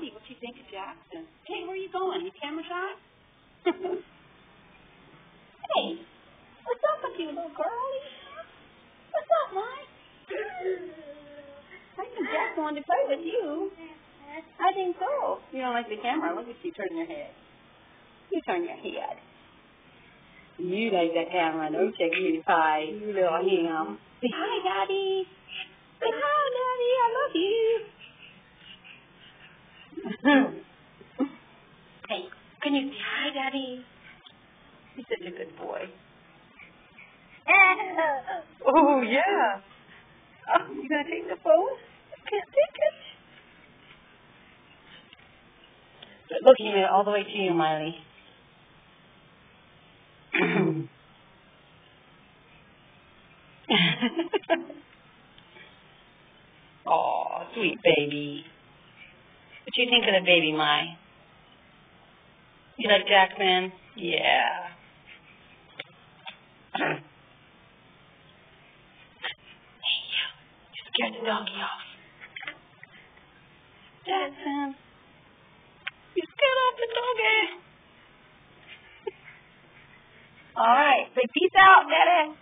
Bobby what you think of Jackson. Hey, where are you going? You camera shy? Hey, what's up with you, little girlie? What's up, Mike? I think Jackson wanted to play with you. I think so. You don't like the camera? Look at you turning your head. You turn your head. You like that camera, don't you, cutie pie? You little ham. Say hi, Daddy. Say hi, Daddy. I love you. Hey, can you say hi, Daddy? He's such a good boy. Oh, yeah. Oh, you going to take the phone? I can't take it. But looking at it all the way to you, Miley. Oh, sweet baby. What you think of the baby, Mai? You like Jackson? Yeah. Hey, you scared the doggy off. Jackson, you scared off the doggy. All right, say peace out, Daddy.